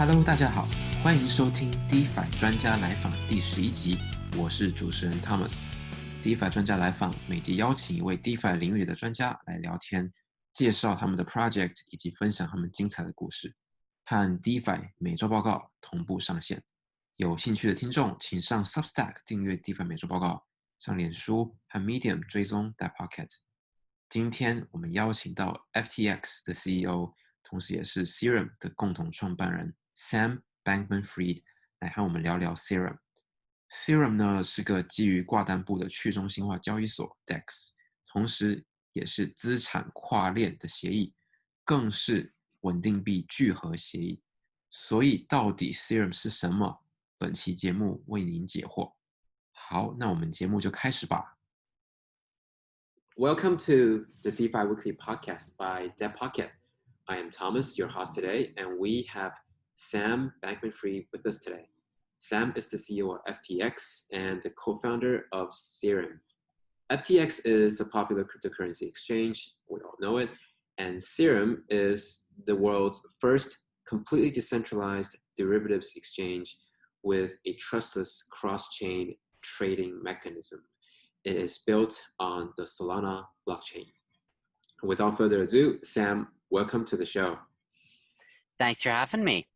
Hello， 大家好，欢迎收听 DeFi 专家来访第11集，我是主持人 Thomas。DeFi 专家来访每集邀请一位 DeFi 领域的专家来聊天，介绍他们的 project 以及分享他们精彩的故事，和 DeFi 每周报告同步上线。有兴趣的听众，请上 Substack 订阅 DeFi 每周报告，上脸书和 Medium 追踪 That Pocket。今天我们邀请到 FTX 的 CEO， 同时也是 Serum 的共同创办人 Sam Bankman-Fried 来和我们聊聊 Serum。Serum 呢是个基于挂单簿的去中心化交易所 DEX， 同时也是资产跨链的协议，更是稳定币聚合协议。所以到底 Serum 是什么？本期节目为您解惑。好，那我们节目就开始吧。Welcome to the DeFi Weekly Podcast by That Pocket. I am Thomas, your host today, and we have Sam Bankman-Fried with us today. Sam is the CEO of FTX and the co-founder of Serum. FTX is a popular cryptocurrency exchange, we all know it, and Serum is the world's first completely decentralized derivatives exchange with a trustless cross-chain trading mechanism. It is built on the Solana blockchain. Without further ado, Sam, welcome to the show. Thanks for having me.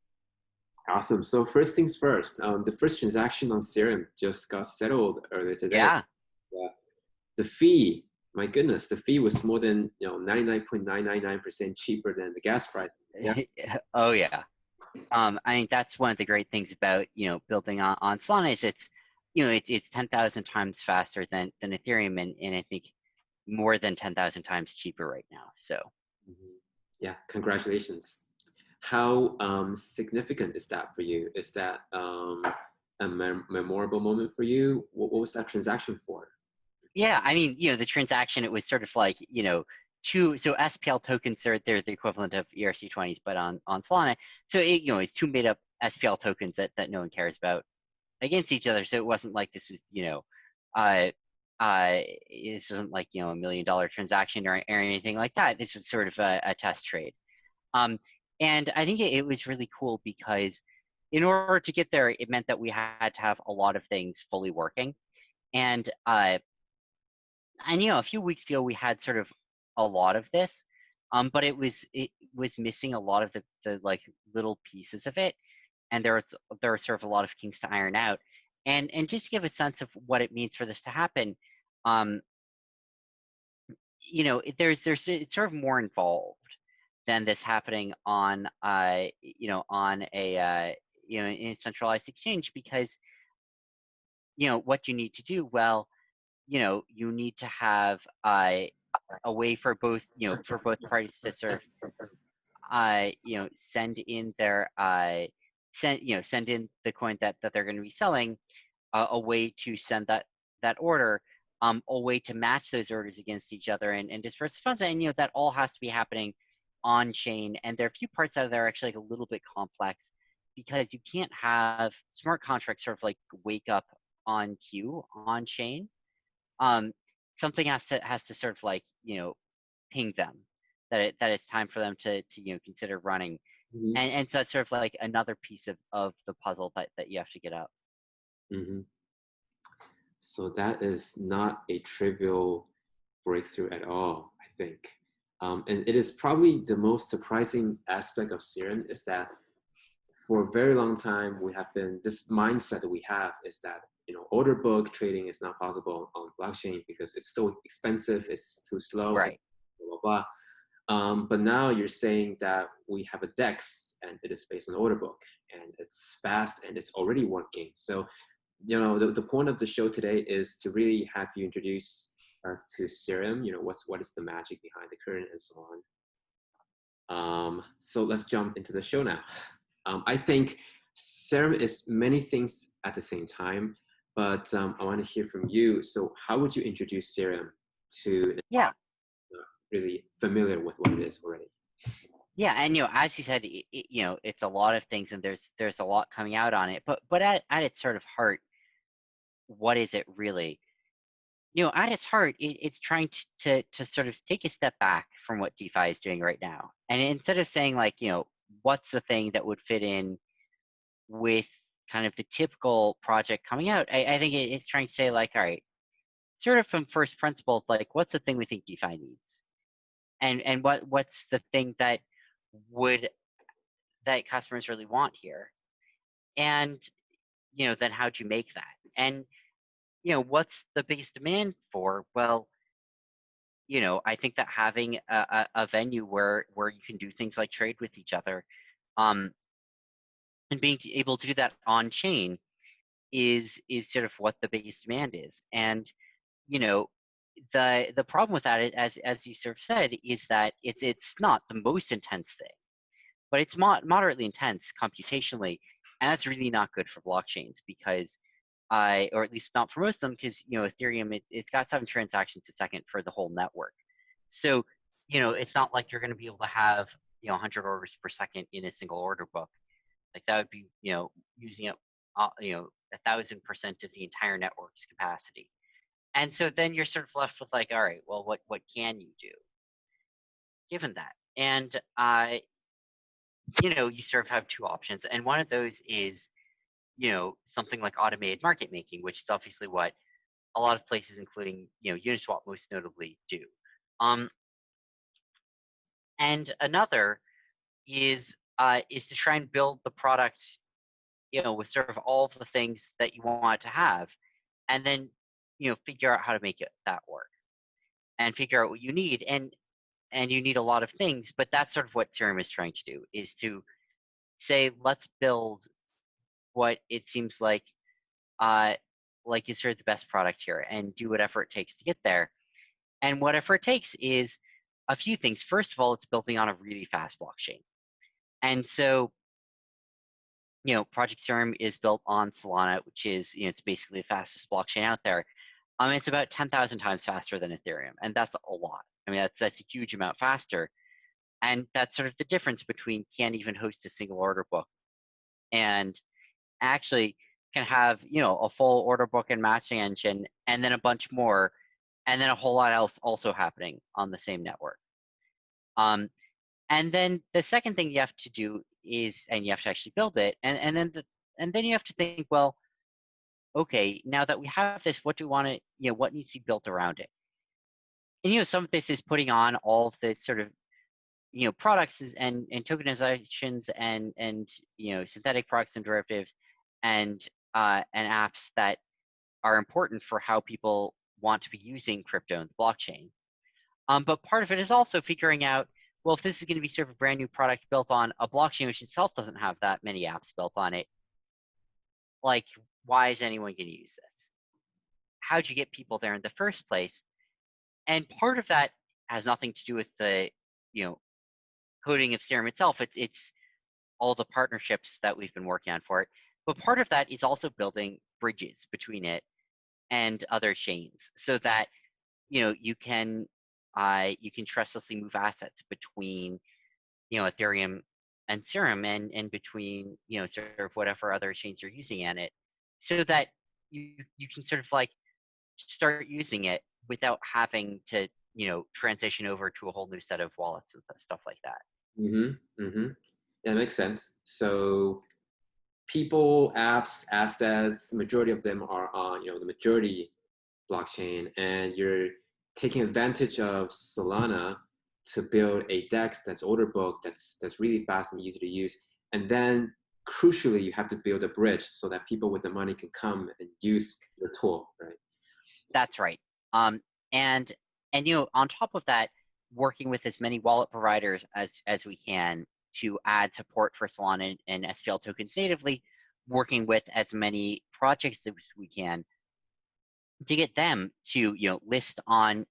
Awesome. So first things first, the first transaction on Serum just got settled earlier today. Yeah. The fee, my goodness, the fee was more than 99.999% cheaper than the gas price. Yeah. Oh yeah. I mean, that's one of the great things about building on Solana is it's 10,000 times faster than Ethereum, and I think more than 10,000 times cheaper right now. So, yeah, congratulations. How significant is that for you? Is that a memorable moment for you? What was that transaction for? Yeah, I mean, the transaction, it was sort of like, so SPL tokens are they're the equivalent of ERC20s, but on Solana. So it's two made up SPL tokens that no one cares about against each other. So it wasn't like this was, this wasn't like, $1 million transaction or anything like that. This was sort of a test trade. And I think it was really cool because in order to get there, it meant that we had to have a lot of things fully working. And a few weeks ago we had sort of a lot of this, but it was missing a lot of the like little pieces of it, and there are sort of a lot of kinks to iron out. And just to give a sense of what it means for this to happen, it's sort of more involved than this happening on on a in a centralized exchange, because what you need to do, well, you need to have a way for both parties to sort of send in their send in the coin that they're going to be selling, a way to send that order, a way to match those orders against each other and disperse the funds, and that all has to be happening on chain. And there are a few parts that are actually like a little bit complex, because you can't have smart contracts sort of like wake up on cue on chain. Something has to sort of like ping them that it's time for them to consider running. Mm-hmm. And so that's sort of like another piece of the puzzle that you have to get out. Mm-hmm. So that is not a trivial breakthrough at all, I think. And it is probably the most surprising aspect of Serum is that for a very long time, this mindset that we have is that, order book trading is not possible on blockchain because it's so expensive, it's too slow, right? Blah, blah, blah. But now you're saying that we have a DEX and it is based on order book and it's fast and it's already working. So, the point of the show today is to really have you introduce us to Serum, what is the magic behind the current and so on. So let's jump into the show now. I think Serum is many things at the same time, but I want to hear from you. So how would you introduce Serum to really familiar with what it is already? Yeah, and as you said, it's a lot of things, and there's a lot coming out on it. But at its sort of heart, what is it really? At its heart, it's trying to sort of take a step back from what DeFi is doing right now, and instead of saying like, what's the thing that would fit in with kind of the typical project coming out, I think it's trying to say like, all right, sort of from first principles, like what's the thing we think DeFi needs, and what's the thing that customers really want here, and then how'd you make that, and what's the biggest demand for? Well, I think that having a venue where you can do things like trade with each other, and being able to do that on chain is sort of what the biggest demand is. And the problem with that, as you sort of said, is that it's not the most intense thing, but it's moderately intense computationally, and that's really not good for blockchains because or at least not for most of them, because Ethereum, it's got 7 transactions a second for the whole network. So it's not like you're going to be able to have 100 orders per second in a single order book. Like that would be using up 1,000% of the entire network's capacity. And so then you're sort of left with like, all right, well, what can you do given that? And you sort of have 2 options, and one of those is something like automated market making, which is obviously what a lot of places, including Uniswap most notably, do. And another is to try and build the product with sort of all of the things that you want to have, and then figure out how to make that work, and figure out what you need, and you need a lot of things, but that's sort of what Serum is trying to do, is to say, let's build what it seems like is sort of the best product here, and do whatever it takes to get there. And whatever it takes is a few things. First of all, it's building on a really fast blockchain. And so, Project Serum is built on Solana, which is, it's basically the fastest blockchain out there. It's about 10,000 times faster than Ethereum, and that's a lot. I mean, that's a huge amount faster. And that's sort of the difference between can't even host a single order book and actually can have a full order book and matching engine, and then a bunch more, and then a whole lot else also happening on the same network. And then the second thing you have to do is, and you have to actually build it, and then you have to think, well, okay, now that we have this, what do we want to, what needs to be built around it? And some of this is putting on all of this sort of products and tokenizations and synthetic products and derivatives and apps that are important for how people want to be using crypto and the blockchain. But part of it is also figuring out, well, if this is going to be sort of a brand new product built on a blockchain which itself doesn't have that many apps built on it, like, why is anyone going to use this? How'd you get people there in the first place? And part of that has nothing to do with the coding of Serum itself. It's all the partnerships that we've been working on for it. But part of that is also building bridges between it and other chains, so that you can trustlessly move assets between Ethereum and Serum, and between sort of whatever other chains you're using in it, so that you can sort of like start using it without having to transition over to a whole new set of wallets and stuff like that. That makes sense. So people, apps, assets, majority of them are on the majority blockchain, and you're taking advantage of Solana to build a DEX that's order book, that's really fast and easy to use. And then crucially, you have to build a bridge so that people with the money can come and use your tool, right? That's right. And on top of that, working with as many wallet providers as we can to add support for Solana and SPL tokens natively, working with as many projects as we can to get them to list on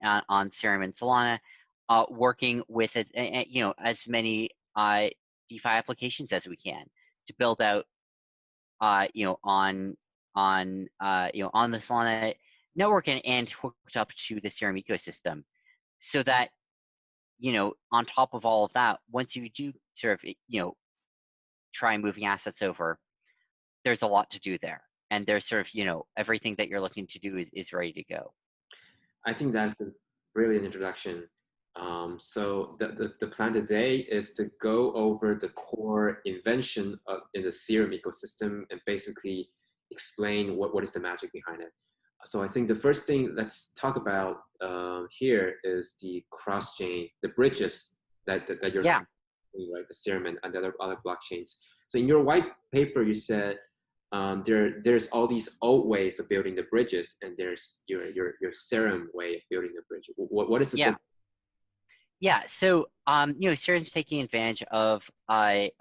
Serum and Solana, working with as many DeFi applications as we can to build out on the Solana network and hooked up to the Serum ecosystem, so that on top of all of that, once you do sort of try moving assets over, there's a lot to do there, and there's sort of everything that you're looking to do is ready to go. I think that's a brilliant introduction So the plan today is to go over the core invention in the Serum ecosystem and basically explain what is the magic behind it. So I think the first thing let's talk about here is the cross-chain, the bridges that you're Yeah. creating, right? The Serum and the other blockchains. So in your white paper, you said there's all these old ways of building the bridges, and there's your Serum way of building the bridge. What is the Yeah. difference? Yeah, so Serum's taking advantage of a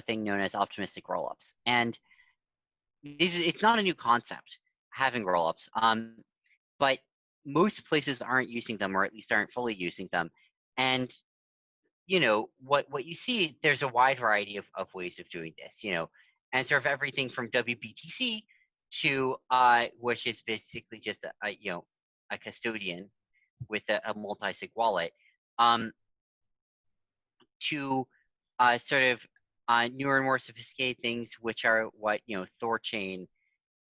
thing known as optimistic rollups, and it's not a new concept having rollups, but most places aren't using them, or at least aren't fully using them. And what you see, there's a wide variety of ways of doing this, and sort of everything from WBTC to which is basically just a custodian with a multi-sig wallet. To sort of newer and more sophisticated things, which are what Thorchain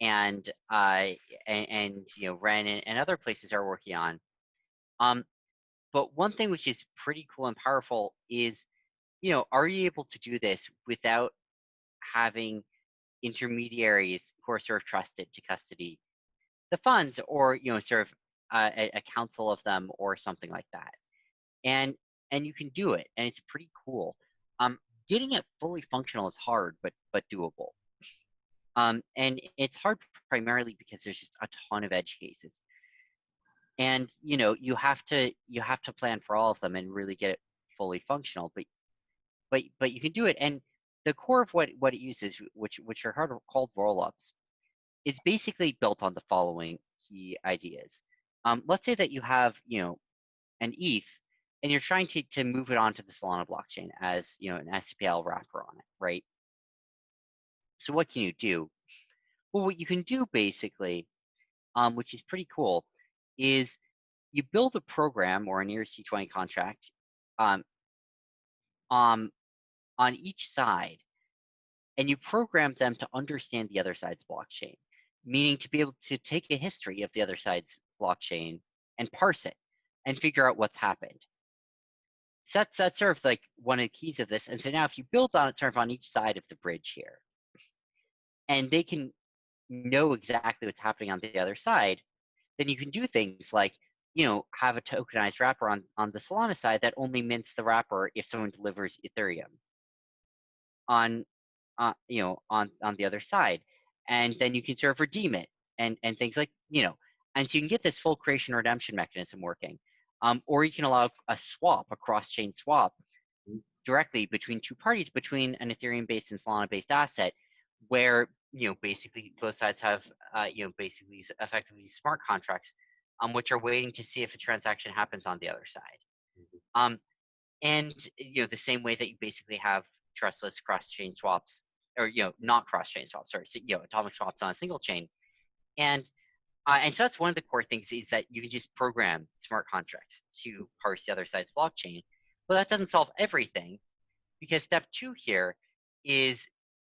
and Ren and other places are working on. But one thing which is pretty cool and powerful is, are you able to do this without having intermediaries who are sort of trusted to custody the funds, or sort of a council of them or something like that? And you can do it, and it's pretty cool. Getting it fully functional is hard, but doable. And it's hard primarily because there's just a ton of edge cases, and you have to plan for all of them and really get it fully functional. But you can do it, and the core of what it uses, which are called rollups, is basically built on the following key ideas. Let's say that you have an ETH, and you're trying to move it onto the Solana blockchain as an SPL wrapper on it, right? So what can you do? Well, what you can do basically, which is pretty cool, is you build a program or an ERC20 contract um, on each side, and you program them to understand the other side's blockchain, meaning to be able to take a history of the other side's blockchain and parse it and figure out what's happened. So that's sort of like one of the keys of this. And so now if you build on it sort of on each side of the bridge here, and they can know exactly what's happening on the other side, then you can do things like, have a tokenized wrapper on the Solana side that only mints the wrapper if someone delivers Ethereum on on the other side. And then you can sort of redeem it and things like, and so you can get this full creation redemption mechanism working. Or you can allow a swap, a cross-chain swap directly between two parties, between an Ethereum-based and Solana-based asset, where basically both sides have basically effectively smart contracts, which are waiting to see if a transaction happens on the other side. And the same way that you basically have trustless cross-chain swaps, or not cross-chain swaps, sorry, atomic swaps on a single chain. And so that's one of the core things, is that you can just program smart contracts to parse the other side's blockchain. Well, that doesn't solve everything, because step 2 here is,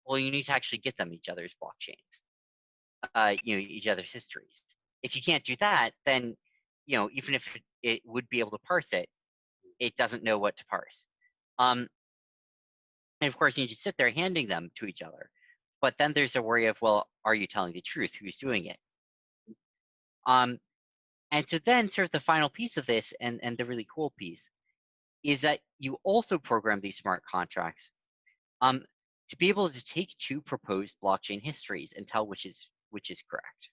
well, you need to actually get them each other's blockchains, each other's histories. If you can't do that, then even if it would be able to parse it, it doesn't know what to parse. And of course, you just sit there handing them to each other. But then there's a worry of, well, are you telling the truth? Who's doing it? And so then sort of the final piece of this, and the really cool piece, is that you also program these smart contracts to be able to take two proposed blockchain histories and tell which is correct.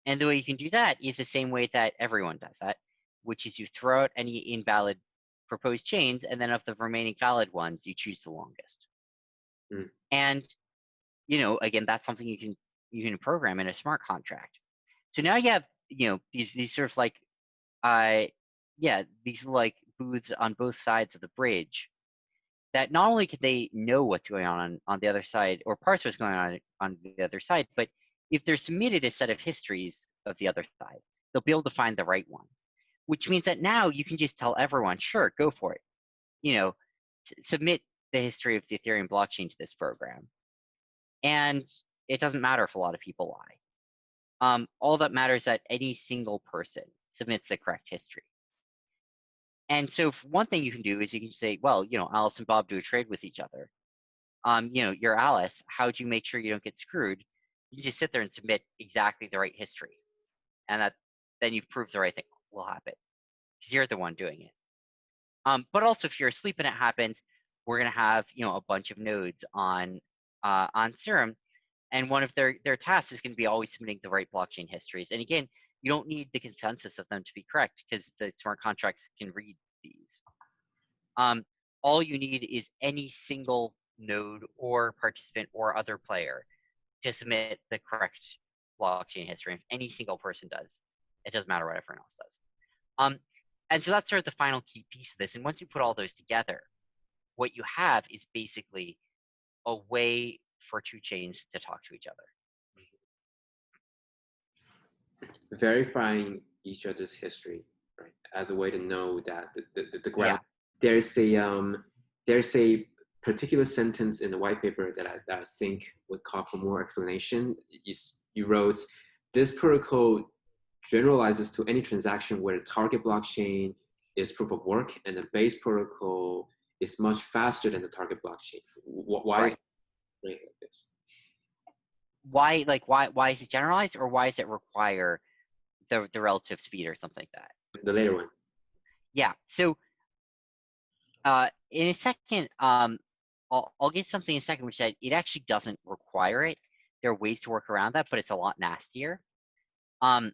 And the way you can do that is the same way that everyone does that, which is you throw out any invalid proposed chains, and then of the remaining valid ones, you choose the longest. And again, that's something you can program in a smart contract. So now you have these sort of like these like booths on both sides of the bridge, that not only can they know what's going on the other side, or parse what's going on the other side, but if they're submitted a set of histories of the other side, they'll be able to find the right one, which means that now you can just tell everyone, sure, go for it. Submit the history of the Ethereum blockchain to this program. And it doesn't matter if a lot of people lie. All that matters is that any single person submits the correct history. And so one thing you can do is you can say, well, Alice and Bob do a trade with each other. You're Alice. How do you make sure you don't get screwed? You just sit there and submit exactly the right history, and then you've proved the right thing will happen because you're the one doing it. But also, if you're asleep and it happens, we're gonna have a bunch of nodes on Serum, and one of their tasks is going to be always submitting the right blockchain histories. And again, you don't need the consensus of them to be correct because the smart contracts can read these. All you need is any single node or participant or other player to submit the correct blockchain history. If any single person does, it doesn't matter what everyone else does. And so that's sort of the final key piece of this. And once you put all those together, what you have is basically a way for two chains to talk to each other. Verifying each other's history, right, as a way to know that the ground. Yeah. There's a particular sentence in the white paper that I think would call for more explanation. You wrote, this protocol generalizes to any transaction where the target blockchain is proof of work and the base protocol is much faster than the target blockchain. Why Right. is it like this? Why is it generalized, or why does it require the relative speed or something like that? The later one. Yeah. So in a second, I'll get something in a second which said it actually doesn't require it. There are ways to work around that, but it's a lot nastier. But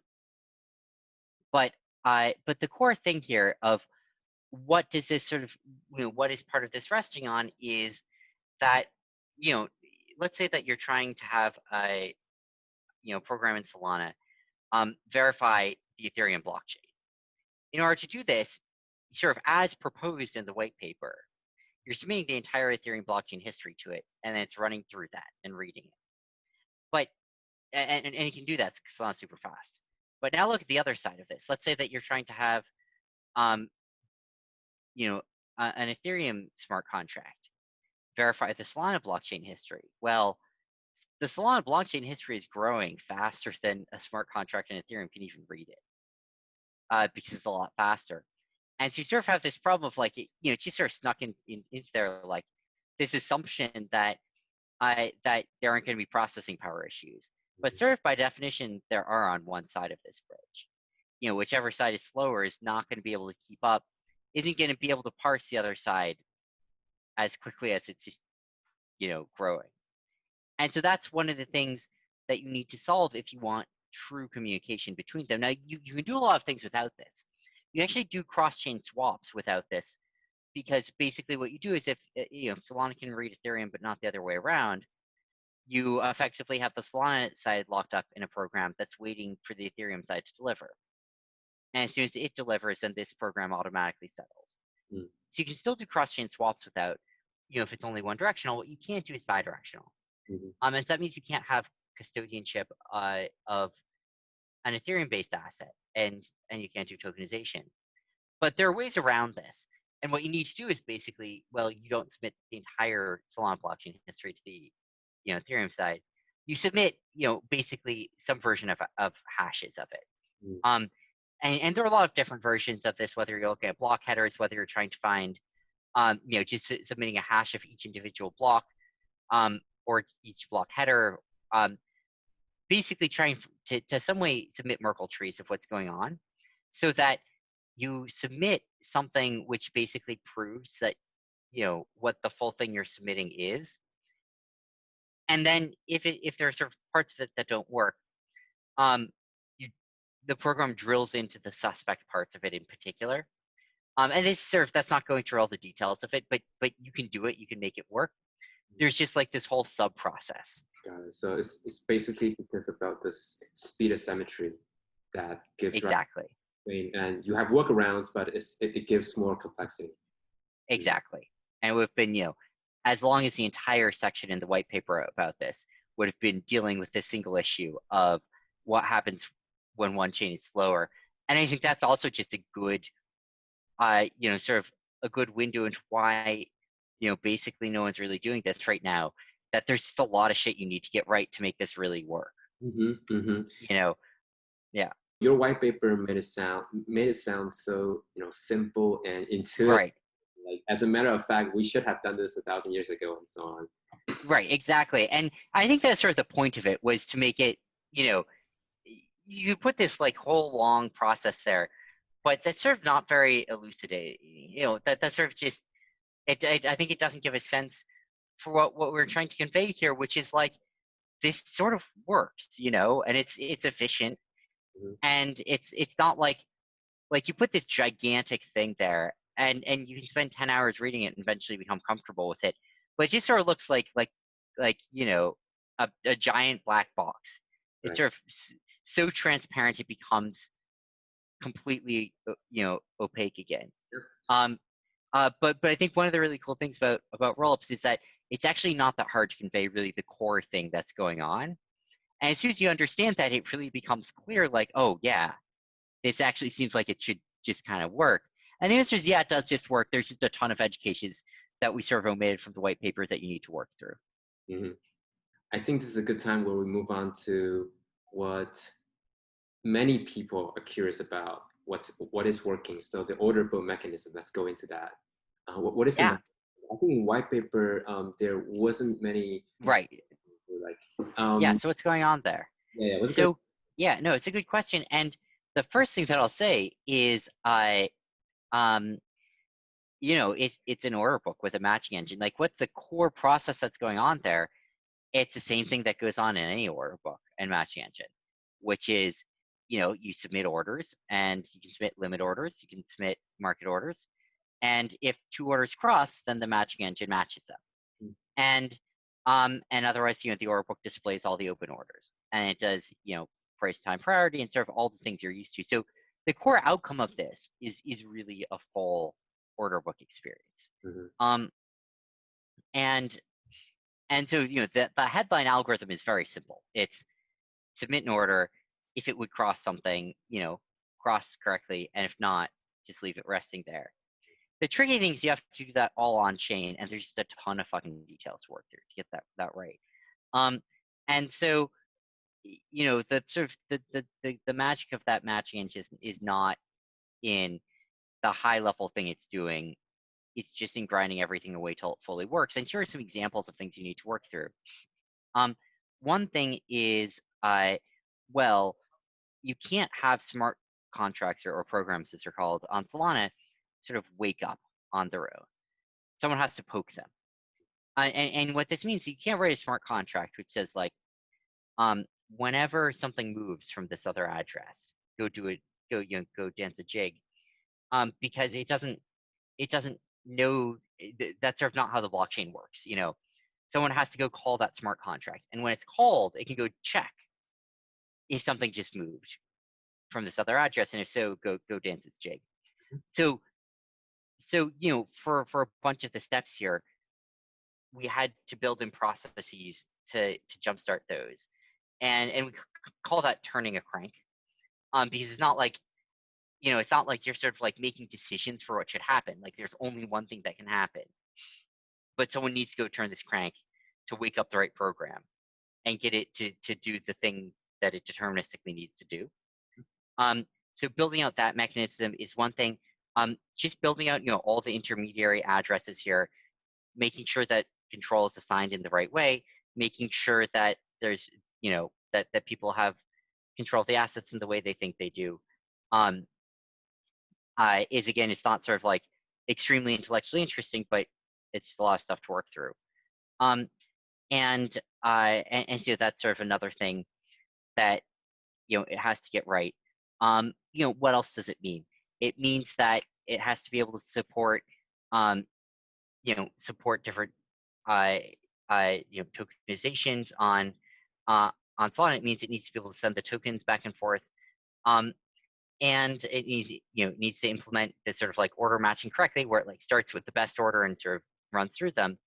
the core thing here of what does this sort of, what is part of this resting on is that, let's say that you're trying to have a, program in Solana verify the Ethereum blockchain. In order to do this, sort of as proposed in the white paper, you're submitting the entire Ethereum blockchain history to it, and then it's running through that and reading it. But and you can do that because Solana's super fast. But now look at the other side of this. Let's say that you're trying to have, an Ethereum smart contract verify the Solana blockchain history. Well, the Solana blockchain history is growing faster than a smart contract in Ethereum can even read it, because it's a lot faster. And so you sort of have this problem of like, it just sort of snuck into there, like this assumption that that there aren't going to be processing power issues. But sort of by definition, there are on one side of this bridge. Whichever side is slower is not going to be able to keep up, isn't going to be able to parse the other side as quickly as it's just, growing. And so that's one of the things that you need to solve if you want true communication between them. Now, you can do a lot of things without this. You actually do cross-chain swaps without this, because basically what you do is if Solana can read Ethereum but not the other way around, you effectively have the Solana side locked up in a program that's waiting for the Ethereum side to deliver. And as soon as it delivers, then this program automatically settles. So you can still do cross-chain swaps without, if it's only one directional. What you can't do is bidirectional. And so that means you can't have custodianship of an Ethereum-based asset, and you can't do tokenization. But there are ways around this. And what you need to do is basically, well, you don't submit the entire Solana blockchain history to the Ethereum side. You submit, basically some version of hashes of it. And there are a lot of different versions of this, whether you're looking at block headers, whether you're trying to find, just submitting a hash of each individual block, or each block header, basically trying to some way submit Merkle trees of what's going on, so that you submit something which basically proves that, what the full thing you're submitting is. And then if there are sort of parts of it that don't work, the program drills into the suspect parts of it in particular. And it's sort of, that's not going through all the details of it, but you can do it, you can make it work. There's just like this whole sub process. Got it. So it's basically because about this speed asymmetry that gives exactly right, and you have workarounds, but it gives more complexity. Exactly. And we've been, as long as the entire section in the white paper about this would have been dealing with this single issue of what happens when one chain is slower. And I think that's also just a good, sort of a good window into why, basically no one's really doing this right now, that there's just a lot of shit you need to get right to make this really work. Yeah. your white paper made it sound so simple and intuitive. Right. Like as a matter of fact, we should have done this 1,000 years ago and so on. Right, exactly. And I think that's sort of the point of it, was to make it, you put this like whole long process there, but that's sort of not very elucidating. That's sort of just, I think it doesn't give a sense for what we're trying to convey here, which is like, this sort of works, and it's efficient. Mhm. And it's not like you put this gigantic thing there, and you can spend 10 hours reading it and eventually become comfortable with it, but it just sort of looks like a giant black box. It's Right. sort of so transparent it becomes completely opaque again. Sure. But I think one of the really cool things about rollups is that it's actually not that hard to convey really the core thing that's going on. And as soon as you understand that, it really becomes clear, like, oh yeah, this actually seems like it should just kind of work. And the answer is, yeah, it does just work. There's just a ton of edge cases that we sort of omitted from the white paper that you need to work through. Mhm. I think this is a good time where we move on to what many people are curious about. What is working? So the orderable mechanism. Let's go into that. What is the Yeah, I think in white paper there wasn't many right. like Yeah, so what's going on there? yeah, what's good. So yeah, no, it's a good question. And the first thing that I'll say is um, it's an order book with a matching engine. Like, what's the core process that's going on there? It's the same thing that goes on in any order book and matching engine, which is, you submit orders, and you can submit limit orders, you can submit market orders, and if two orders cross, then the matching engine matches them. Mm. And otherwise, the order book displays all the open orders, and it does, price, time, priority, and sort of all the things you're used to. So the core outcome of this is really a full order book experience. Mhm. And so the headline algorithm is very simple. It's submit an order. If it would cross something, cross correctly, and if not, just leave it resting there. The tricky thing is you have to do that all on chain, and there's just a ton of fucking details to work through to get that right. And so the sort of the magic of that matching engine is not in the high level thing it's doing. It's just in grinding everything away till it fully works. And here are some examples of things you need to work through. One thing is, well, you can't have smart contracts or programs, as they're called, on Solana sort of wake up on their own. Someone has to poke them. And what this means, you can't write a smart contract which says, like, whenever something moves from this other address, go do it, go dance a jig, because it doesn't know. That's sort of not how the blockchain works. Someone has to go call that smart contract, and when it's called, it can go check if something just moved from this other address, and if so, go dance its jig. So for a bunch of the steps here, we had to build in processes to jumpstart those, and we call that turning a crank, because it's not like you're sort of like making decisions for what should happen. Like, there's only one thing that can happen, but someone needs to go turn this crank to wake up the right program and get it to do the thing that it deterministically needs to do. So building out that mechanism is one thing. Just building out, all the intermediary addresses here, making sure that control is assigned in the right way, making sure that there's, that people have control of the assets in the way they think they do. Is, again, it's not sort of like extremely intellectually interesting, but it's just a lot of stuff to work through. And so that's sort of another thing that, it has to get right. What else does it mean? It means that it has to be able to support, support different, tokenizations on Solana. It means it needs to be able to send the tokens back and forth. And it needs to implement this sort of like order matching correctly, where it like starts with the best order and sort of runs through them.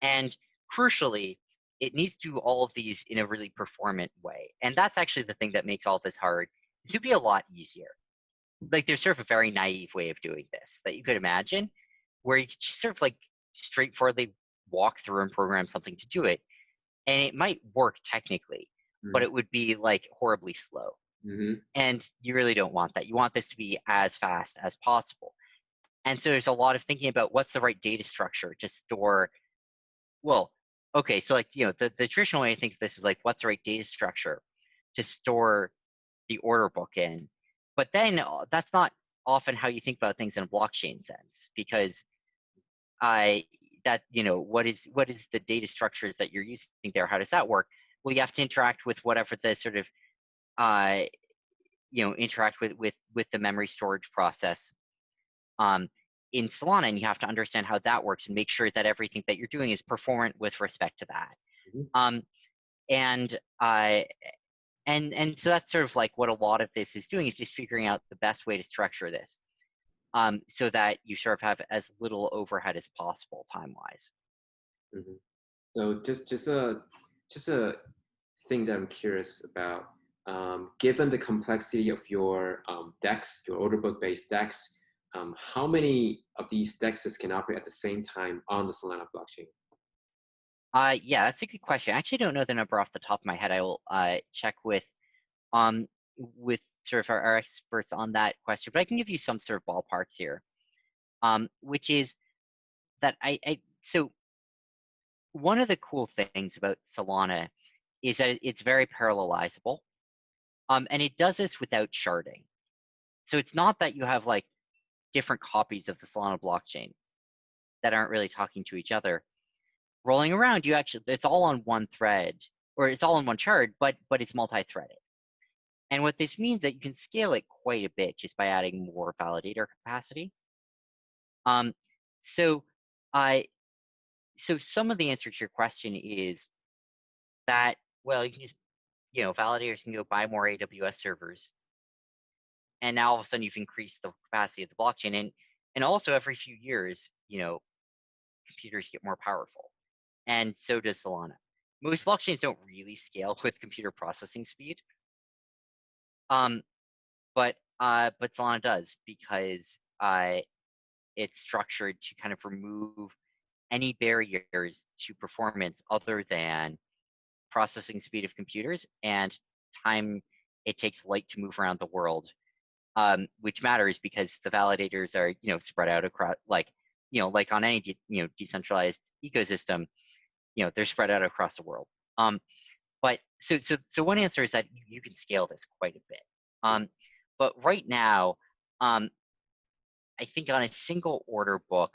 And crucially, it needs to do all of these in a really performant way. And that's actually the thing that makes all of this hard. It would be a lot easier. Like, there's sort of a very naive way of doing this that you could imagine, where you could just sort of like straightforwardly walk through and program something to do it. And it might work technically, but it would be like horribly slow. And you really don't want that. You want this to be as fast as possible. And so there's a lot of thinking about what's the right data structure to store. Well, okay, so like, the traditional way I think of this is like, what's the right data structure to store the order book in? But then that's not often how you think about things in a blockchain sense, because what is the data structures that you're using there? How does that work? Well, you have to interact with whatever the sort of interact with the memory storage process in Solana, and you have to understand how that works and make sure that everything that you're doing is performant with respect to that. And so that's sort of like what a lot of this is doing, is just figuring out the best way to structure this, so that you sort of have as little overhead as possible time-wise. So just a thing that I'm curious about. Given the complexity of your DEX, your order book based DEX, how many of these DEXs can operate at the same time on the Solana blockchain? Yeah, that's a good question. I actually don't know the number off the top of my head. I will check with sort of our experts on that question, but I can give you some sort of ballparks here, which is that so one of the cool things about Solana is that it's very parallelizable, and it does this without sharding. So it's not that you have like different copies of the Solana blockchain that aren't really talking to each other rolling around. It's all on one thread, or it's all on one shard, but it's multi-threaded. And what this means that you can scale it quite a bit just by adding more validator capacity. So some of the answer to your question is that, well, you can just, validators can go buy more AWS servers, and now all of a sudden you've increased the capacity of the blockchain, and also every few years, computers get more powerful, and so does Solana. Most blockchains don't really scale with computer processing speed, but Solana does, because it's structured to kind of remove any barriers to performance other than processing speed of computers and time it takes light to move around the world, which matters because the validators are spread out across, like on any decentralized ecosystem, they're spread out across the world. But so one answer is that you can scale this quite a bit. But right now, I think on a single order book,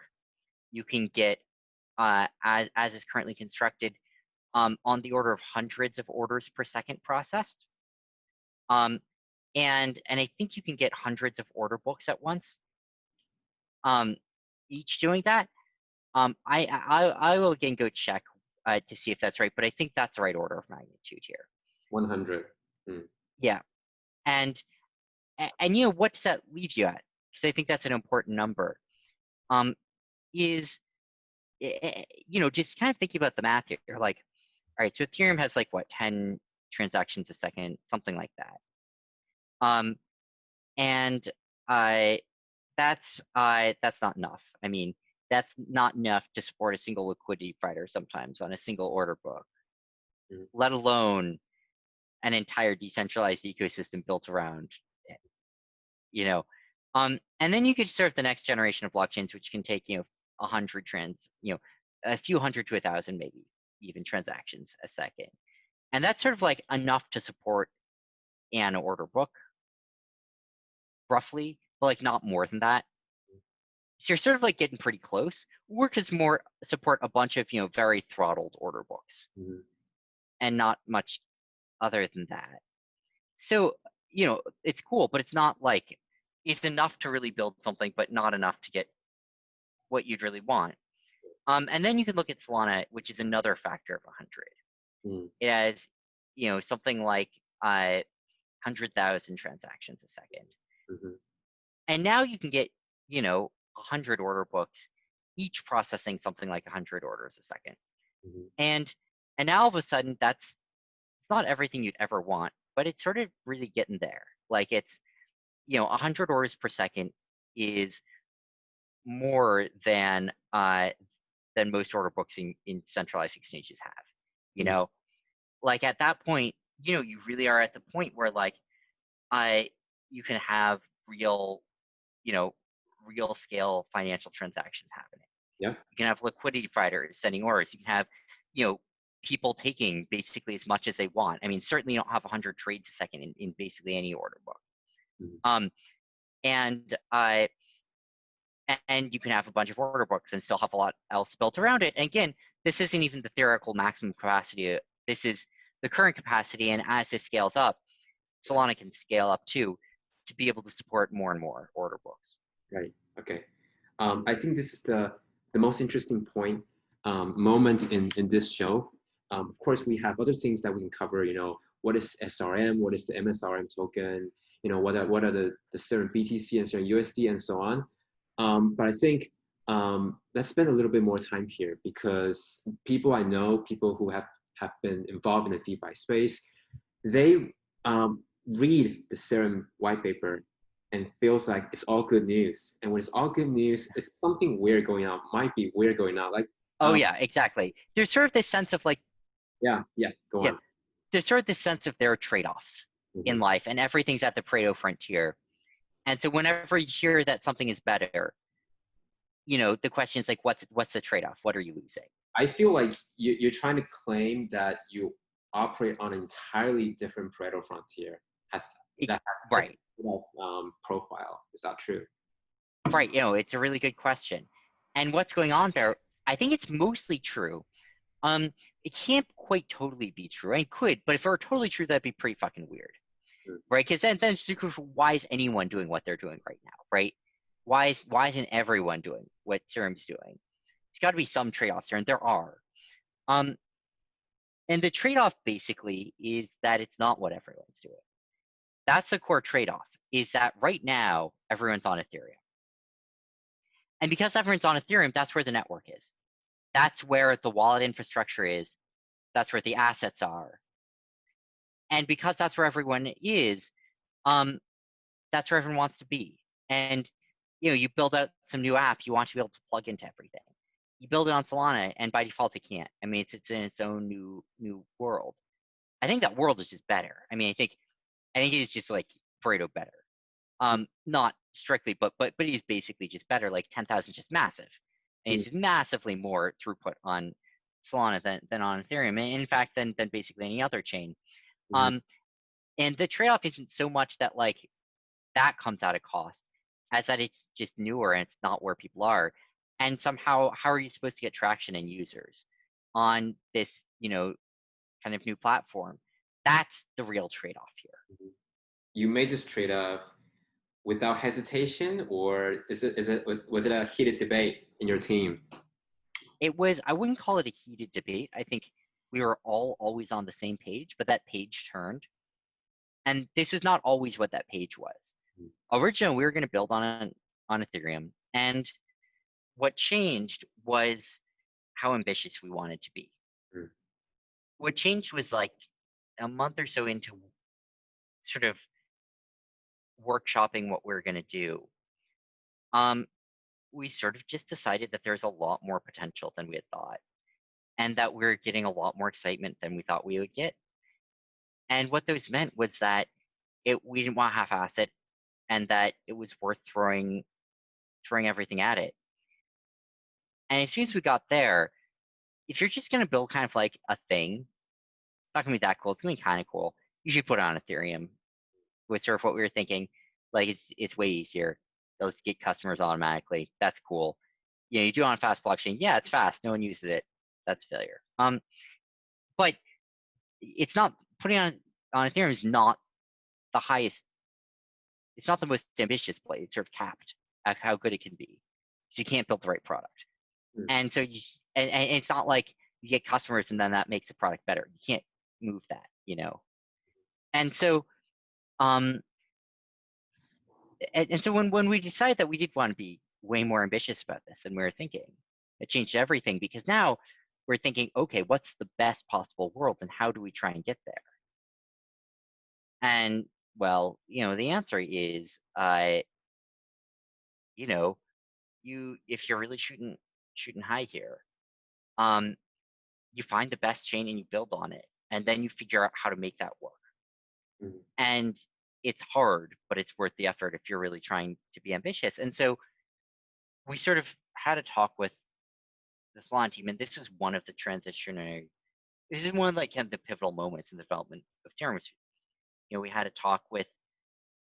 you can get, as is currently constructed, on the order of hundreds of orders per second processed. And I think you can get hundreds of order books at once, each doing that. I will again go check to see if that's right, but I think that's the right order of magnitude here. 100. Yeah, and what does that leave you at? Because I think that's an important number. Is just kind of thinking about the math here. You're like, all right, so Ethereum has like what, 10 transactions a second, something like that. And that's not enough. I mean, that's not enough to support a single liquidity provider sometimes on a single order book, let alone an entire decentralized ecosystem built around it. And then you could serve the next generation of blockchains, which can take 100 a few hundred to 1,000 maybe even transactions a second, and that's sort of like enough to support an order book roughly, but like not more than that. So you're sort of like getting pretty close. Or does more support a bunch of very throttled order books, and not much other than that. So it's cool, but it's not like it's enough to really build something, but not enough to get what you'd really want. And then you can look at Solana, which is another factor of 100. It has something like 100,000 transactions a second. And now you can get 100 order books, each processing something like 100 orders a second. And now all of a sudden it's not everything you'd ever want, but it's sort of really getting there. Like it's 100 orders per second is more than most order books in centralized exchanges have. Like at that point, you really are at the point where like you can have real, real scale financial transactions happening. Yeah. You can have liquidity providers sending orders. You can have, people taking basically as much as they want. I mean, certainly you don't have 100 trades a second in basically any order book. Mm-hmm. And you can have a bunch of order books and still have a lot else built around it. And again, this isn't even the theoretical maximum capacity. This is the current capacity. And as this scales up, Solana can scale up too to be able to support more and more order books. Right. Okay. I think this is the most interesting moment in this show. Of course, we have other things that we can cover. What is SRM? What is the MSRM token? What are the certain BTC and certain USD and so on. But I think let's spend a little bit more time here, because people I know, people who have been involved in the DeFi space, they read the Serum white paper and feels like it's all good news. And when it's all good news, it's something weird going on. Might be weird going on. Like, yeah, exactly. There's sort of this sense of like, go on. There's sort of this sense of there are trade-offs in life, and everything's at the Pareto frontier. And so whenever you hear that something is better, the question is like, what's the trade-off? What are you losing? I feel like you're trying to claim that you operate on an entirely different Pareto frontier. Right. Profile. Is that true? Right. It's a really good question. And what's going on there, I think it's mostly true. It can't quite totally be true. It could, but if it were totally true, that'd be pretty fucking weird. Right? Because then it's why is anyone doing what they're doing right now, right? Why isn't everyone doing what Serum's doing? There's got to be some trade-offs there, and there are. And the trade-off basically is that it's not what everyone's doing. That's the core trade-off, is that right now everyone's on Ethereum. And because everyone's on Ethereum, that's where the network is. That's where the wallet infrastructure is. That's where the assets are. And because that's where everyone is, that's where everyone wants to be. And you build out some new app, you want to be able to plug into everything. You build it on Solana, and by default it can't. I mean, it's in its own new world. I think that world is just better. I mean, I think it is just like Pareto better. Not strictly, but it is basically just better. Like 10,000 is just massive. And it's massively more throughput on Solana than on Ethereum. And in fact, than basically any other chain. And the trade-off isn't so much that like that comes at a cost, as that it's just newer and it's not where people are. And somehow, how are you supposed to get traction and users on this, kind of new platform? That's the real trade-off here. You made this trade-off without hesitation, or was it a heated debate in your team? It was. I wouldn't call it a heated debate. I think we were all always on the same page, but that page turned. And this was not always what that page was. Originally, we were going to build on Ethereum, and what changed was how ambitious we wanted to be. What changed was like a month or so into sort of workshopping what we were going to do. We sort of just decided that there's a lot more potential than we had thought, and that we're getting a lot more excitement than we thought we would get. And what those meant was that we didn't want to half-ass it, and that it was worth throwing everything at it. And as soon as we got there, if you're just going to build kind of like a thing, it's not going to be that cool. It's going to be kind of cool. You should put it on Ethereum. Was sort of what we were thinking. Like it's way easier. They'll just get customers automatically. That's cool. You do it on a fast blockchain. Yeah, it's fast. No one uses it. That's failure. But it's not, putting on Ethereum is not the highest. It's not the most ambitious play. It's sort of capped at how good it can be. So you can't build the right product. And so and it's not like you get customers and then that makes the product better. You can't move that, And so, and so when we decided that we did want to be way more ambitious about this than we were thinking, it changed everything, because now we're thinking, okay, what's the best possible world and how do we try and get there? And well, the answer is, if you're really shooting high here, you find the best chain and you build on it, and then you figure out how to make that work. And it's hard, but it's worth the effort if you're really trying to be ambitious. And so we sort of had a talk with the Solana team, and this is one of the this is one of like kind of the pivotal moments in the development of Serum. We had a talk with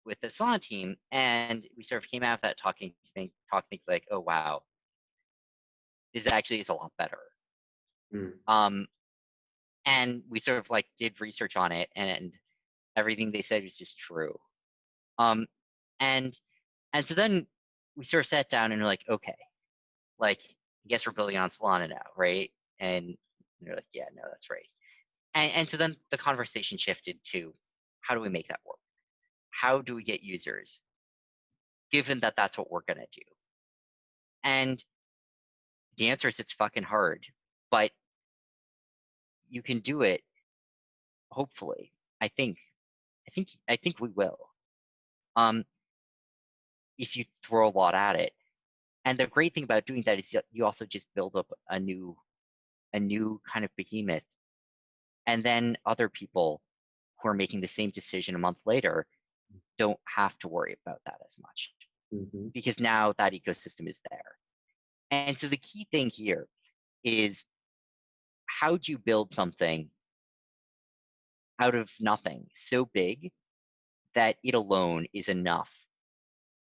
the Solana team, and we sort of came out of that talking like, oh wow, this actually is a lot better. And we sort of like did research on it, and everything they said was just true. And so then we sort of sat down and we're like, okay, like I guess we're building on Solana now, right? And they're like, yeah, no, that's right. And so then the conversation shifted to how do we make that work? How do we get users, given that that's what we're gonna do? And the answer is it's fucking hard, but you can do it. Hopefully, I think we will. If you throw a lot at it, and the great thing about doing that is you also just build up a new kind of behemoth, and then other people who are making the same decision a month later don't have to worry about that as much, because now that ecosystem is there. And so the key thing here is, how do you build something out of nothing so big that it alone is enough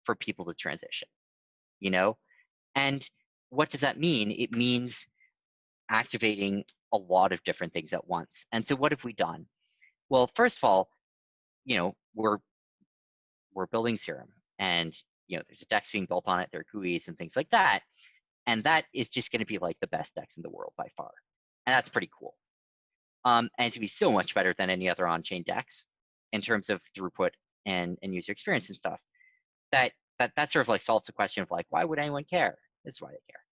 for people to transition, And what does that mean? It means activating a lot of different things at once. And so what have we done? Well, first of all, we're building Serum, and there's a DEX being built on it. There are GUIs and things like that, and that is just going to be like the best DEX in the world by far, and that's pretty cool. And it's going to be so much better than any other on-chain DEX in terms of throughput and user experience and stuff. That sort of like solves the question of like, why would anyone care? This is why they care.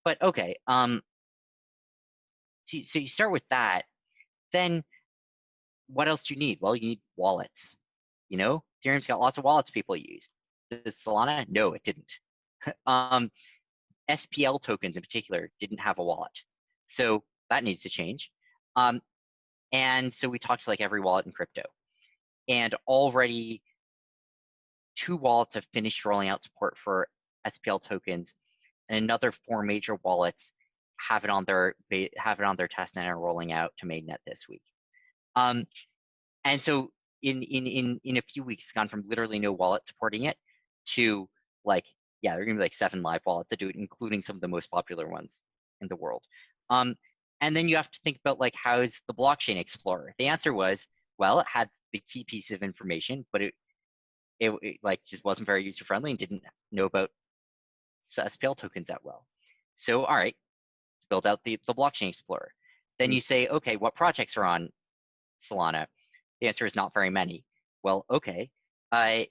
But okay. So you start with that. Then what else do you need? Well, you need wallets. Ethereum's got lots of wallets people use. Does Solana? No, it didn't. SPL tokens in particular didn't have a wallet. So that needs to change. And so we talked to like every wallet in crypto. And already 2 wallets have finished rolling out support for SPL tokens, and another 4 major wallets have it on their testnet and are rolling out to mainnet this week. And so in a few weeks, it's gone from literally no wallet supporting it to like, yeah, there are gonna be like 7 live wallets that do it, including some of the most popular ones in the world. And then you have to think about like, how's the blockchain explorer? The answer was, well, it had the key piece of information, but it like just wasn't very user friendly and didn't know about SPL tokens that well. So all right, let's build out the blockchain explorer. Then you say, okay, what projects are on Solana? The answer is not very many. Well, okay, there's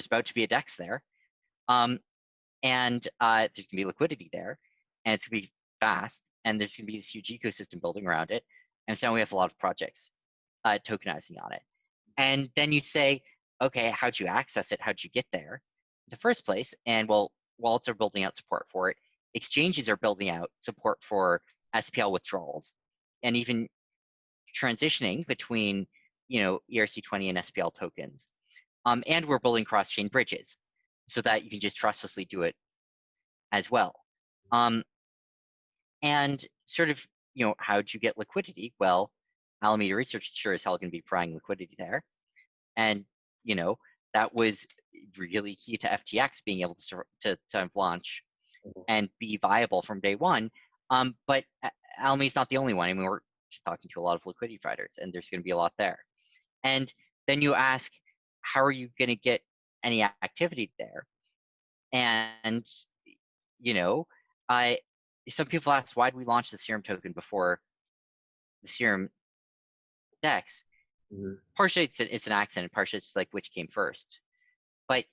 about to be a DEX there, and there's gonna be liquidity there, and it's gonna be fast, and there's gonna be this huge ecosystem building around it, and so we have a lot of projects tokenizing on it. And then you'd say, okay, how'd you access it? How'd you get there in the first place? And well, wallets are building out support for it. Exchanges are building out support for SPL withdrawals, and even transitioning between, ERC20 and SPL tokens. And we're building cross-chain bridges so that you can just trustlessly do it as well. And sort of, how'd you get liquidity? Well, Alameda Research sure as hell going to be providing liquidity there. And, that was really key to FTX being able to launch and be viable from day one. But Alameda's not the only one. I mean, we're just talking to a lot of liquidity providers, and there's going to be a lot there. And then you ask, how are you going to get any activity there? And, some people ask, why did we launch the Serum token before the Serum DEX? Partially it's an accident, partially it's like which came first. But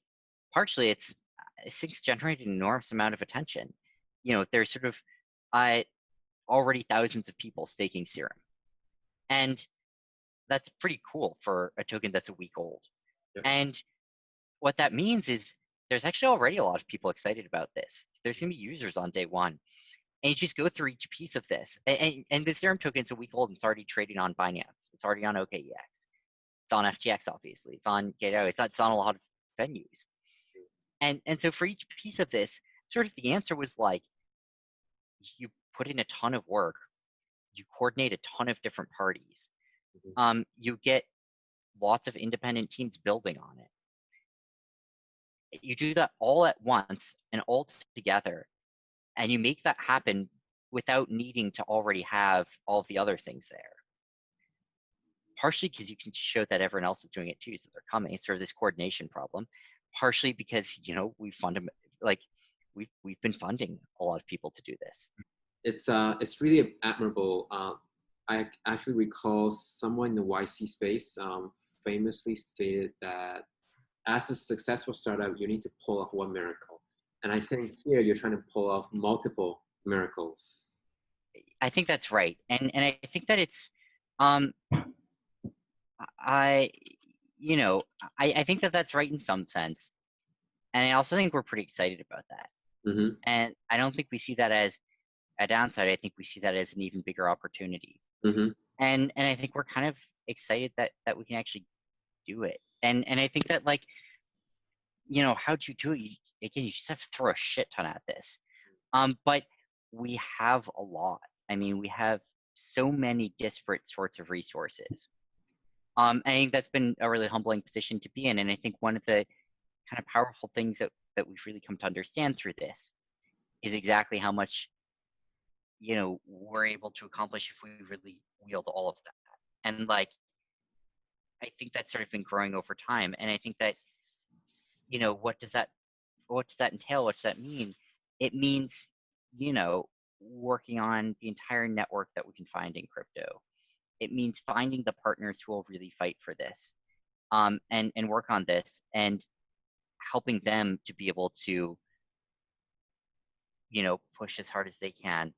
partially it's generated an enormous amount of attention. There's sort of already thousands of people staking Serum. And that's pretty cool for a token that's a week old. Yep. And what that means is there's actually already a lot of people excited about this. There's going to be users on day one. And you just go through each piece of this. And the Serum token is a week old and it's already trading on Binance. It's already on OKEX. It's on FTX, obviously. It's on Gate.io. It's on a lot of venues. And so for each piece of this, sort of the answer was like, you put in a ton of work, you coordinate a ton of different parties, you get lots of independent teams building on it. You do that all at once and all together, and you make that happen without needing to already have all of the other things there. Partially because you can show that everyone else is doing it too, so they're coming. It's sort of this coordination problem. Partially because we've been funding a lot of people to do this. It's really admirable. I actually recall someone in the YC space famously stated that as a successful startup, you need to pull off one miracle. And I think here you're trying to pull off multiple miracles. I think that's right. And I think that it's, I think that that's right in some sense. And I also think we're pretty excited about that. And I don't think we see that as a downside. I think we see that as an even bigger opportunity. And I think we're kind of excited that we can actually do it. And I think that, like, how'd you do it? You just have to throw a shit ton at this. But we have a lot. I mean, we have so many disparate sorts of resources. I think that's been a really humbling position to be in. And I think one of the kind of powerful things that we've really come to understand through this is exactly how much, we're able to accomplish if we really wield all of that. And like, I think that's sort of been growing over time. And I think that, what does that entail? What does that mean? It means, working on the entire network that we can find in crypto. It means finding the partners who will really fight for this, and work on this, and helping them to be able to, push as hard as they can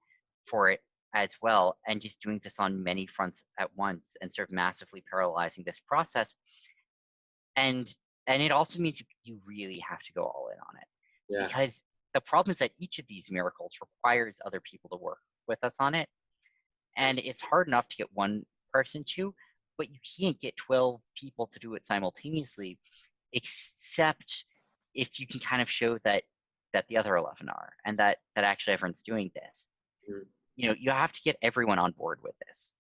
for it as well, and just doing this on many fronts at once, and sort of massively parallelizing this process. And it also means you really have to go all in on it, because the problem is that each of these miracles requires other people to work with us on it, and it's hard enough to get one person to, but you can't get 12 people to do it simultaneously, except if you can kind of show that the other 11 are, and that actually everyone's doing this. You have to get everyone on board with this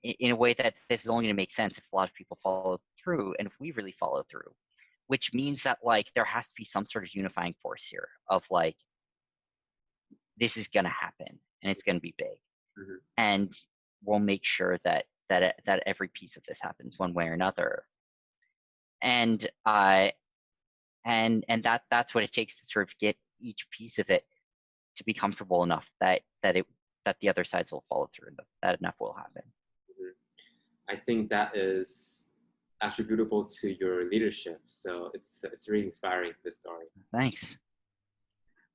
in a way that this is only going to make sense if a lot of people follow through, and if we really follow through, which means that, like, there has to be some sort of unifying force here of, like, this is going to happen and it's going to be big, and we'll make sure that every piece of this happens one way or another. And that's what it takes to sort of get each piece of it to be comfortable enough that the other sides will follow through, and that enough will happen. I think that is attributable to your leadership. So it's really inspiring, this story. Thanks.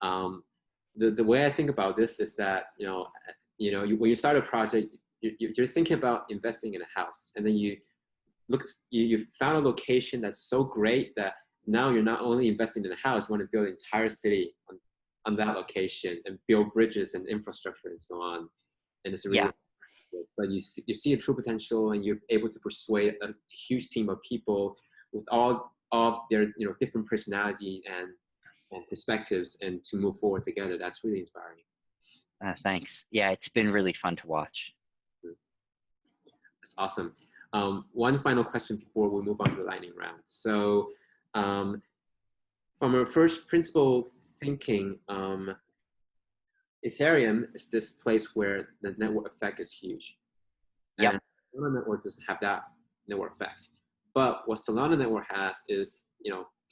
The way I think about this is that, when you start a project, you're thinking about investing in a house, and then you found a location that's so great that now you're not only investing in a house, you want to build an entire city on that location and build bridges and infrastructure and so on. And it's really, but you see a true potential, and you're able to persuade a huge team of people with all their different personality and perspectives, and to move forward together. That's really inspiring. Thanks. Yeah, it's been really fun to watch. That's awesome. One final question before we move on to the lightning round. So from our first principle thinking, Ethereum is this place where the network effect is huge. And Solana network doesn't have that network effect. But what Solana network has is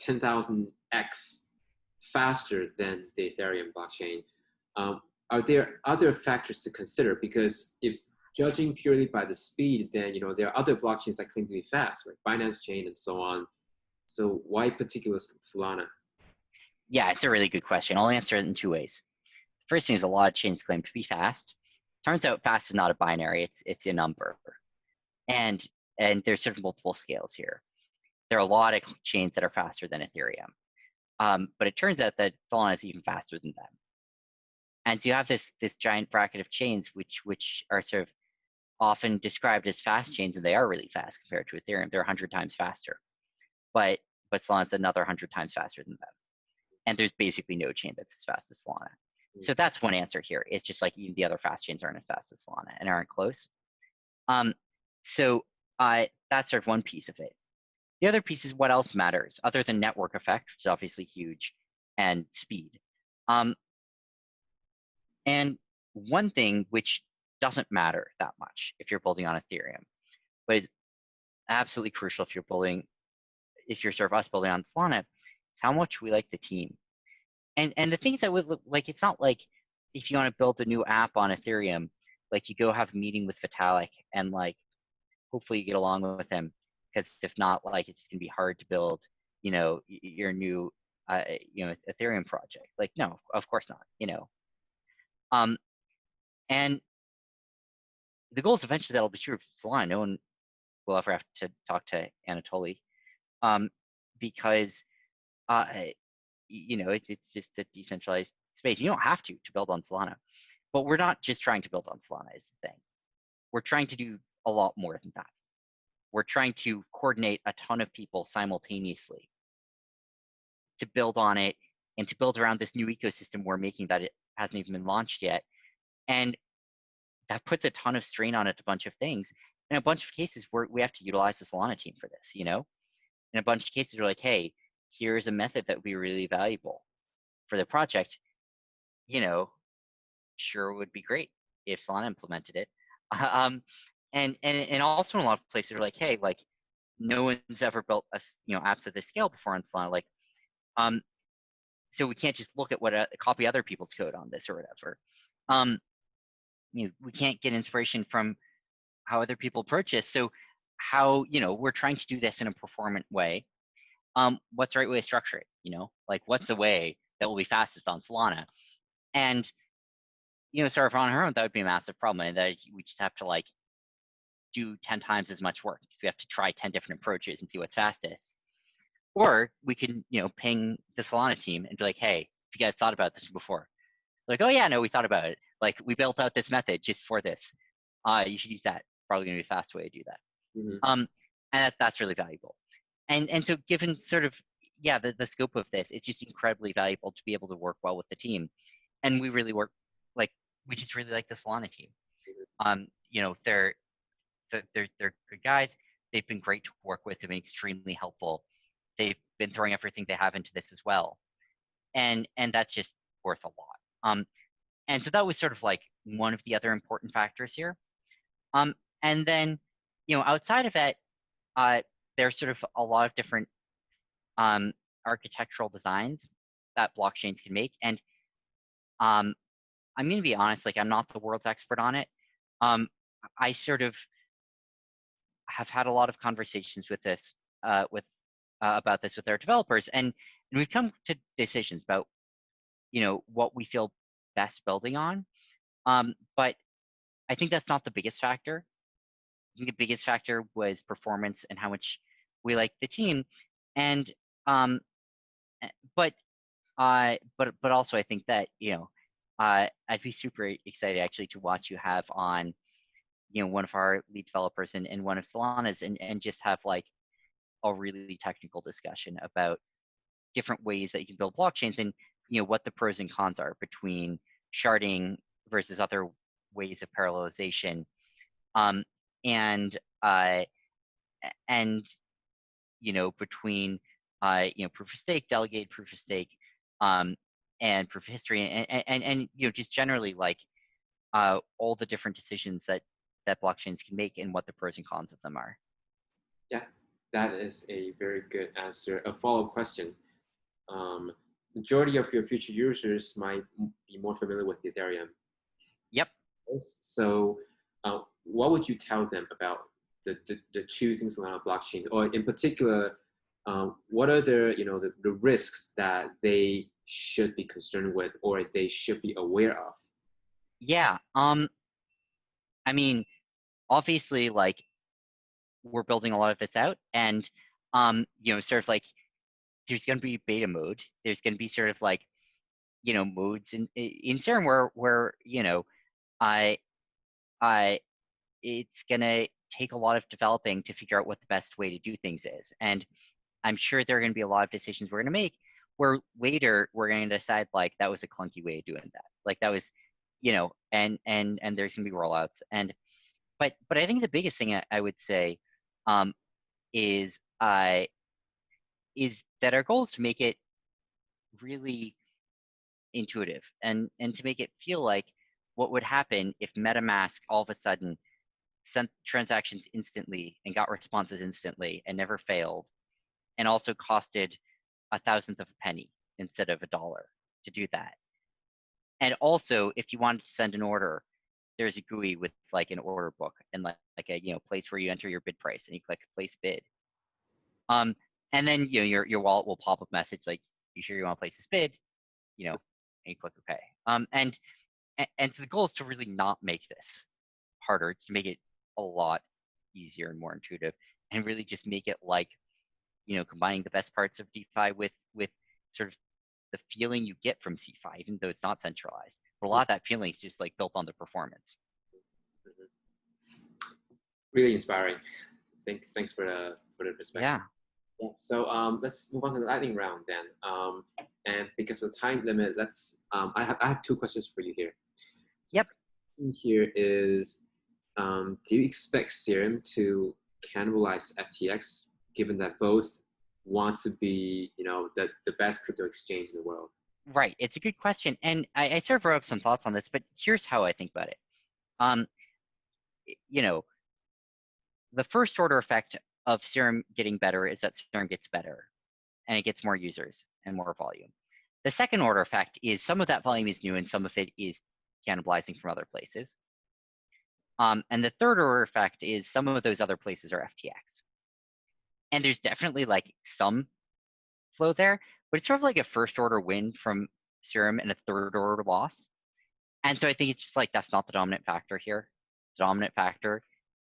10,000x faster than the Ethereum blockchain. Are there other factors to consider? Because if judging purely by the speed, then there are other blockchains that claim to be fast, like Binance Chain and so on. So why particular Solana? Yeah, it's a really good question. I'll answer it in two ways. First thing is, a lot of chains claim to be fast. Turns out fast is not a binary, it's a number. And there's sort of multiple scales here. There are a lot of chains that are faster than Ethereum. But it turns out that Solana is even faster than them. And so you have this giant bracket of chains which are sort of often described as fast chains, and they are really fast compared to Ethereum. They're 100 times faster, but Solana's another 100 times faster than them. And there's basically no chain that's as fast as Solana. So that's one answer here. It's just like even the other fast chains aren't as fast as Solana and aren't close. So that's sort of one piece of it. The other piece is what else matters other than network effect, which is obviously huge, and speed. And one thing which doesn't matter that much if you're building on Ethereum, but is absolutely crucial if you're sort of us building on Solana, is how much we like the team. And the things that would look like, it's not like if you want to build a new app on Ethereum, like you go have a meeting with Vitalik and like hopefully you get along with him, because if not, like it's gonna be hard to build, your new Ethereum project. Like, no, of course not, and the goal is eventually that'll be true of Solana. No one will ever have to talk to Anatoly, because it's just a decentralized space. You don't have to build on Solana, but we're not just trying to build on Solana is the thing. We're trying to do a lot more than that. We're trying to coordinate a ton of people simultaneously to build on it and to build around this new ecosystem we're making that it hasn't even been launched yet. And that puts a ton of strain on a bunch of things. In a bunch of cases, we have to utilize the Solana team for this, In a bunch of cases, we're like, hey, here's a method that would be really valuable for the project. Sure would be great if Solana implemented it. And also in a lot of places, we're like, hey, like no one's ever built apps at this scale before on Solana. Like, so we can't just look at what copy other people's code on this or whatever. We can't get inspiration from how other people approach this. So how, we're trying to do this in a performant way. What's the right way to structure it? Like what's the way that will be fastest on Solana? And, sort of on our own, that would be a massive problem. And that we just have to like do 10 times as much work. So we have to try 10 different approaches and see what's fastest. Or we can, ping the Solana team and be like, hey, if you guys thought about this before, like, oh yeah, no, we thought about it. Like we built out this method just for this. You should use that. Probably gonna be a fast way to do that. And that's really valuable. And so given sort of, the scope of this, it's just incredibly valuable to be able to work well with the team. And we really we just really like the Solana team. They're good guys. They've been great to work with. They've been extremely helpful. They've been throwing everything they have into this as well. And that's just worth a lot. And so that was sort of like one of the other important factors here. And then, outside of it, there's sort of a lot of different architectural designs that blockchains can make. And I'm going to be honest, like I'm not the world's expert on it. I sort of have had a lot of conversations with this, about this with our developers, and we've come to decisions about, what we feel best building on. But I think that's not the biggest factor. I think the biggest factor was performance and how much we like the team. And but also I think that I'd be super excited actually to watch you have on one of our lead developers and one of Solana's and just have like a really technical discussion about different ways that you can build blockchains and what the pros and cons are between sharding versus other ways of parallelization, and between proof of stake, delegated proof of stake, and proof of history, and just generally like all the different decisions that blockchains can make and what the pros and cons of them are. Yeah, that is a very good answer. A follow-up question. Majority of your future users might be more familiar with Ethereum. Yep. So what would you tell them about the choosing Solana blockchains, or in particular, what are the risks that they should be concerned with or they should be aware of? Yeah. I mean, obviously, like we're building a lot of this out, and sort of like there's going to be beta mode. There's going to be sort of like modes in Serum where I it's going to take a lot of developing to figure out what the best way to do things is. And I'm sure there are going to be a lot of decisions we're going to make where later we're going to decide like that was a clunky way of doing that. Like that was, and there's going to be rollouts. But I think the biggest thing I would say is that our goal is to make it really intuitive and to make it feel like what would happen if MetaMask all of a sudden sent transactions instantly and got responses instantly and never failed, and also costed 1/1000th of a penny instead of $1 to do that. And also, if you wanted to send an order, there's a GUI with like an order book and like a place where you enter your bid price and you click place bid. And then your wallet will pop up message like, you sure you want to place this bid? And you click OK. And so the goal is to really not make this harder. It's to make it a lot easier and more intuitive, and really just make it like, combining the best parts of DeFi with sort of the feeling you get from CeFi, even though it's not centralized. But a lot of that feeling is just like built on the performance. Really inspiring. Thanks for the perspective. Yeah. So let's move on to the lightning round then. And because of the time limit, I have 2 questions for you here. Yep. Here is, do you expect Serum to cannibalize FTX, given that both want to be, the best crypto exchange in the world? Right. It's a good question. And I sort of wrote up some thoughts on this, but here's how I think about it. The first order effect of Serum getting better is that Serum gets better and it gets more users and more volume. The second order effect is some of that volume is new and some of it is cannibalizing from other places. And the third order effect is some of those other places are FTX. And there's definitely like some flow there, but it's sort of like a first order win from Serum and a third order loss. And so I think it's just like, that's not the dominant factor here. The dominant factor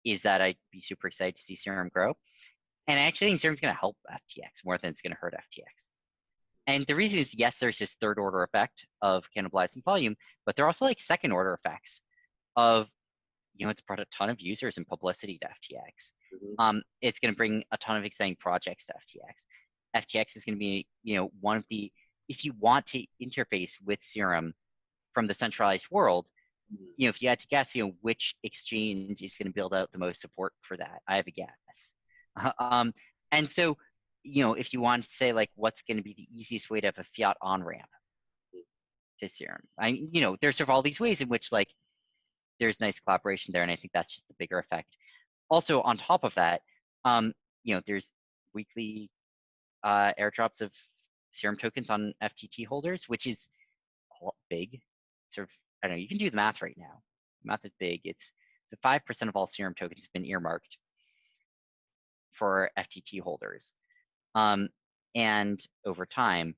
is that I'd be super excited to see Serum grow. And I actually think Serum's going to help FTX more than it's going to hurt FTX. And the reason is, yes, there's this third order effect of cannibalizing volume, but there are also like second order effects of, it's brought a ton of users and publicity to FTX. Mm-hmm. It's going to bring a ton of exciting projects to FTX. FTX is going to be, one of the, if you want to interface with Serum from the centralized world, if you had to guess, which exchange is going to build out the most support for that, I have a guess. And so, if you want to say like, what's going to be the easiest way to have a fiat on-ramp to Serum, there's sort of all these ways in which like, there's nice collaboration there, and I think that's just the bigger effect. Also, on top of that, there's weekly airdrops of Serum tokens on FTT holders, which is big. Sort of, I don't know, you can do the math right now. The math is big. It's so 5% of all Serum tokens have been earmarked for FTT holders. And over time,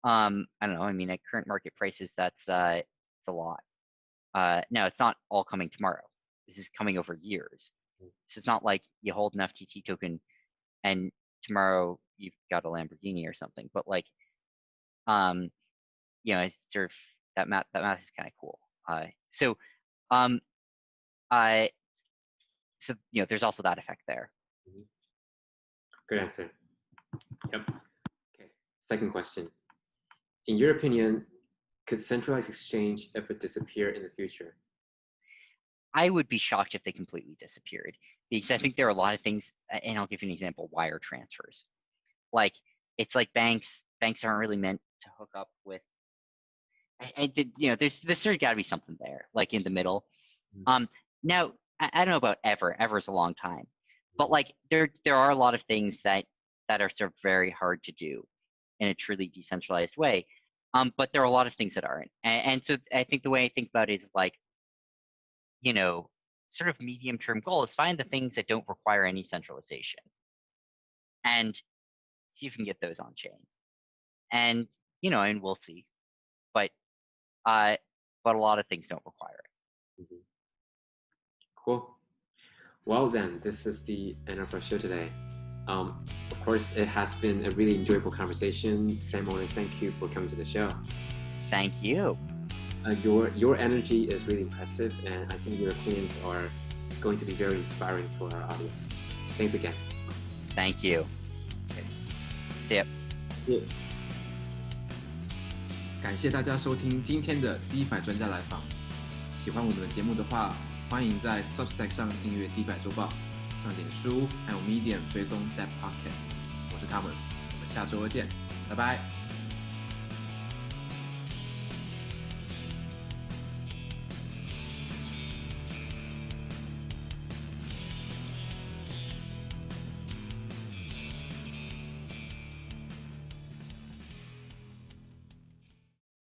I don't know, at current market prices, that's it's a lot. Now, it's not all coming tomorrow. This is coming over years. So it's not like you hold an FTT token and tomorrow you've got a Lamborghini or something. But like, it's sort of that math is kind of cool. So there's also that effect there. Good answer. Yep. Okay. Second question. In your opinion, could centralized exchange ever disappear in the future? I would be shocked if they completely disappeared, because I think there are a lot of things, and I'll give you an example, wire transfers. Like, it's like banks aren't really meant to hook up with, there's sort of got to be something there, like in the middle. Now, I don't know about ever's a long time, but like there are a lot of things that are sort of very hard to do in a truly decentralized way. But there are a lot of things that aren't. And so I think the way I think about it is like, sort of medium-term goal is find the things that don't require any centralization and see if we can get those on chain. And, and we'll see. But a lot of things don't require it. Mm-hmm. Cool. Well, then, this is the end of our show today. Of course, it has been a really enjoyable conversation. Sam, I want to thank you for coming to the show. Thank you. Your energy is really impressive, and I think your opinions are going to be very inspiring for our audience. Thanks again. Thank you. Okay. See ya. Yeah. 感谢大家收听今天的 DeFi 专家来访。喜欢我们的节目的话，欢迎在 Substack 上订阅 DeFi 周报，上点书，还有 Medium 追踪 Dev Podcast。我是 Thomas，我们下周二见，拜拜。